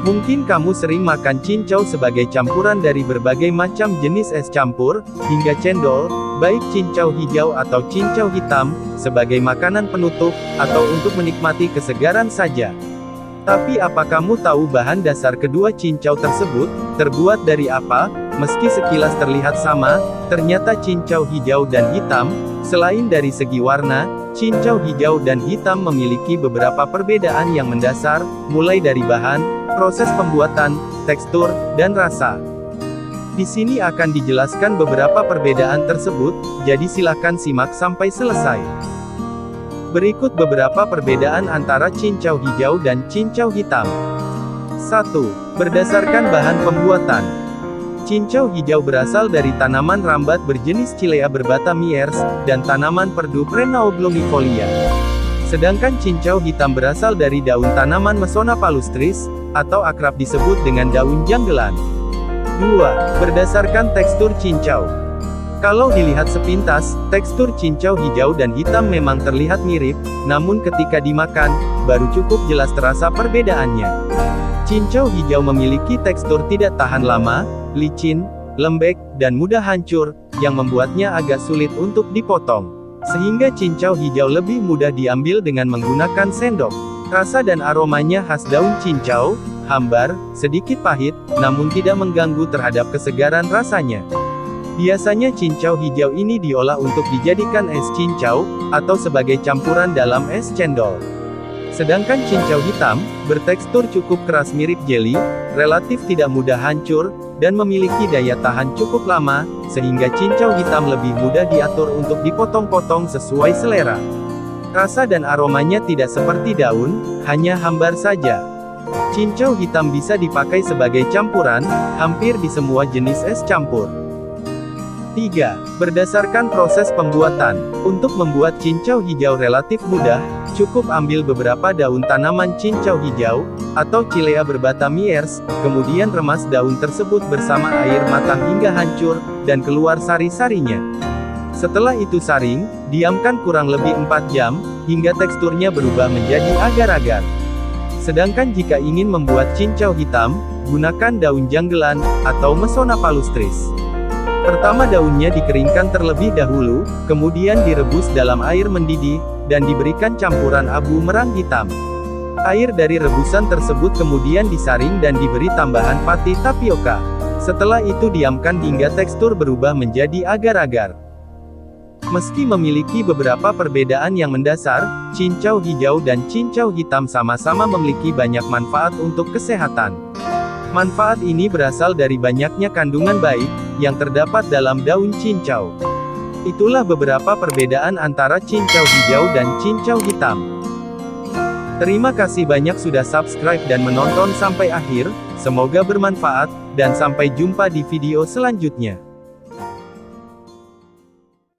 Mungkin kamu sering makan cincau sebagai campuran dari berbagai macam jenis es campur, hingga cendol, baik cincau hijau atau cincau hitam, sebagai makanan penutup, atau untuk menikmati kesegaran saja. Tapi apa kamu tahu bahan dasar kedua cincau tersebut, terbuat dari apa? Meski sekilas terlihat sama, ternyata cincau hijau dan hitam, selain dari segi warna, cincau hijau dan hitam memiliki beberapa perbedaan yang mendasar, mulai dari bahan, proses pembuatan, tekstur, dan rasa. Di sini akan dijelaskan beberapa perbedaan tersebut, jadi silakan simak sampai selesai. Berikut beberapa perbedaan antara cincau hijau dan cincau hitam. 1. Berdasarkan bahan pembuatan. Cincau hijau berasal dari tanaman rambat berjenis Cilea berbata Myers, dan tanaman perdu Prenaoglongifolia. Sedangkan cincau hitam berasal dari daun tanaman Mesona palustris, atau akrab disebut dengan daun janggelan. 2. Berdasarkan tekstur cincau. Kalau dilihat sepintas, tekstur cincau hijau dan hitam memang terlihat mirip, namun ketika dimakan, baru cukup jelas terasa perbedaannya. Cincau hijau memiliki tekstur tidak tahan lama, licin, lembek, dan mudah hancur, yang membuatnya agak sulit untuk dipotong. Sehingga cincau hijau lebih mudah diambil dengan menggunakan sendok. Rasa dan aromanya khas daun cincau, hambar, sedikit pahit, namun tidak mengganggu terhadap kesegaran rasanya. Biasanya cincau hijau ini diolah untuk dijadikan es cincau, atau sebagai campuran dalam es cendol. Sedangkan cincau hitam, bertekstur cukup keras mirip jeli, relatif tidak mudah hancur, dan memiliki daya tahan cukup lama, sehingga cincau hitam lebih mudah diatur untuk dipotong-potong sesuai selera. Rasa dan aromanya tidak seperti daun, hanya hambar saja. Cincau hitam bisa dipakai sebagai campuran, hampir di semua jenis es campur. 3. Berdasarkan proses pembuatan. Untuk membuat cincau hijau relatif mudah, cukup ambil beberapa daun tanaman cincau hijau, atau Cilea berbata Myers, kemudian remas daun tersebut bersama air matang hingga hancur, dan keluar sari-sarinya. Setelah itu saring, diamkan kurang lebih 4 jam, hingga teksturnya berubah menjadi agar-agar. Sedangkan jika ingin membuat cincau hitam, gunakan daun janggelan, atau Mesona palustris. Pertama daunnya dikeringkan terlebih dahulu, kemudian direbus dalam air mendidih, dan diberikan campuran abu merang hitam. Air dari rebusan tersebut kemudian disaring dan diberi tambahan pati tapioka. Setelah itu diamkan hingga tekstur berubah menjadi agar-agar. Meski memiliki beberapa perbedaan yang mendasar, cincau hijau dan cincau hitam sama-sama memiliki banyak manfaat untuk kesehatan. Manfaat ini berasal dari banyaknya kandungan baik, yang terdapat dalam daun cincau. Itulah beberapa perbedaan antara cincau hijau dan cincau hitam. Terima kasih banyak sudah subscribe dan menonton sampai akhir, semoga bermanfaat, dan sampai jumpa di video selanjutnya.